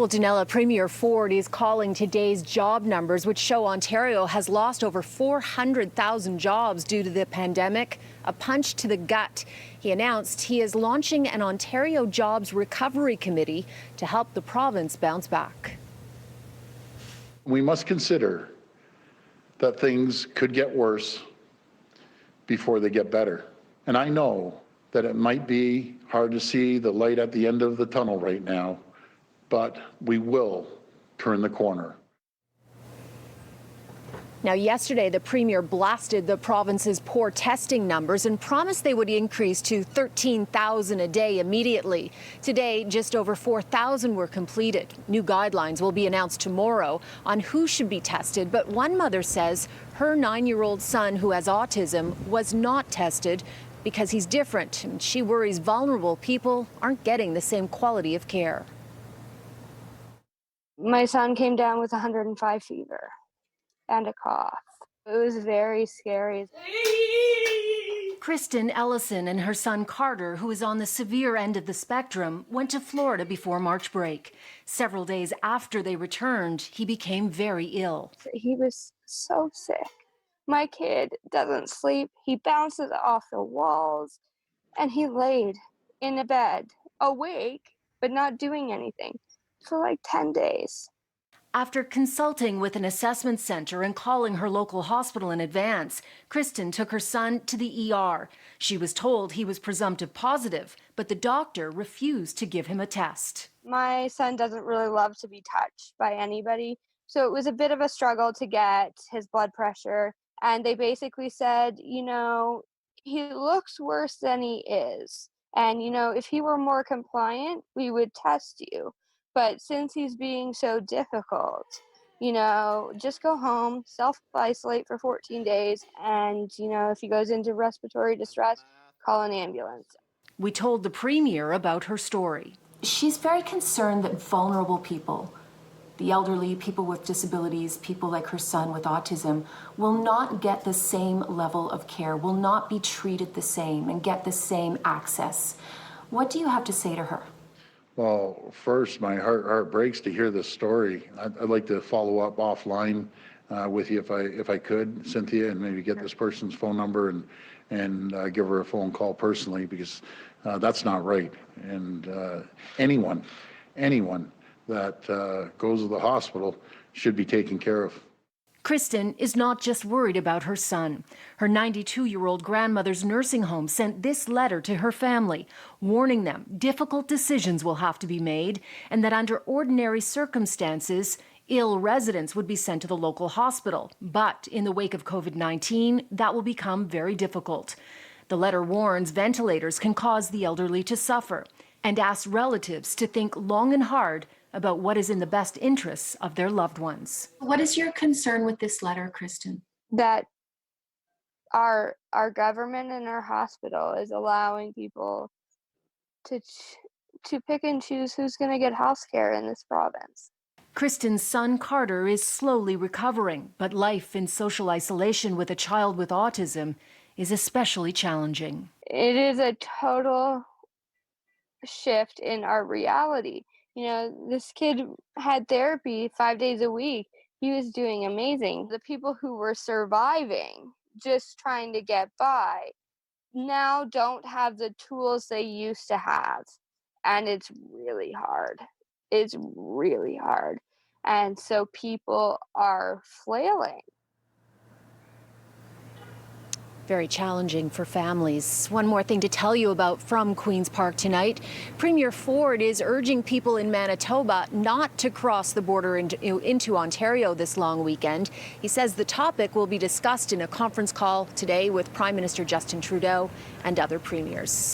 Well, Donella, Premier Ford is calling today's job numbers, which show Ontario has lost over 400,000 jobs due to the pandemic, a punch to the gut. He announced he is launching an Ontario Jobs Recovery Committee to help the province bounce back. We must consider that things could get worse before they get better. And I know that it might be hard to see the light at the end of the tunnel right now, but we will turn the corner. Now, yesterday, the Premier blasted the province's poor testing numbers and promised they would increase to 13,000 a day immediately. Today, just over 4,000 were completed. New guidelines will be announced tomorrow on who should be tested, but one mother says her 9-year-old son who has autism was not tested because he's different, and she worries vulnerable people aren't getting the same quality of care. My son came down with 105 fever and a cough. It was very scary. Kristen Ellison and her son Carter, who is on the severe end of the spectrum, went to Florida before March break. Several days after they returned, he became very ill. He was so sick. My kid doesn't sleep. He bounces off the walls, and he laid in a bed, awake, but not doing anything, for like 10 days. After consulting with an assessment center and calling her local hospital in advance, Kristen took her son to the ER. She was told he was presumptive positive, but the doctor refused to give him a test. My son doesn't really love to be touched by anybody, so it was a bit of a struggle to get his blood pressure. And they basically said, you know, he looks worse than he is. And, you know, if he were more compliant, we would test you. But since he's being so difficult, you know, just go home, self-isolate for 14 days. And, you know, if he goes into respiratory distress, call an ambulance. We told the Premier about her story. She's very concerned that vulnerable people, the elderly, people with disabilities, people like her son with autism, will not get the same level of care, will not be treated the same and get the same access. What do you have to say to her? Well, first, my heart breaks to hear this story. I'd like to follow up offline with you if I could, Cynthia, and maybe get this person's phone number and give her a phone call personally, because that's not right. And anyone that goes to the hospital should be taken care of. Kristen is not just worried about her son. Her 92-year-old grandmother's nursing home sent this letter to her family, warning them difficult decisions will have to be made and that under ordinary circumstances, ill residents would be sent to the local hospital. But in the wake of COVID-19, that will become very difficult. The letter warns ventilators can cause the elderly to suffer and asks relatives to think long and hard about what is in the best interests of their loved ones. What is your concern with this letter, Kristen? That our government and our hospital is allowing people to pick and choose who's going to get health care in this province. Kristen's son Carter is slowly recovering, but life in social isolation with a child with autism is especially challenging. It is a total shift in our reality. You know, this kid had therapy 5 days a week. He was doing amazing. The people who were surviving, just trying to get by, now don't have the tools they used to have. And it's really hard. It's really hard. And so people are flailing. Very challenging for families. One more thing to tell you about from Queen's Park tonight. Premier Ford is urging people in Manitoba not to cross the border into Ontario this long weekend. He says the topic will be discussed in a conference call today with Prime Minister Justin Trudeau and other premiers.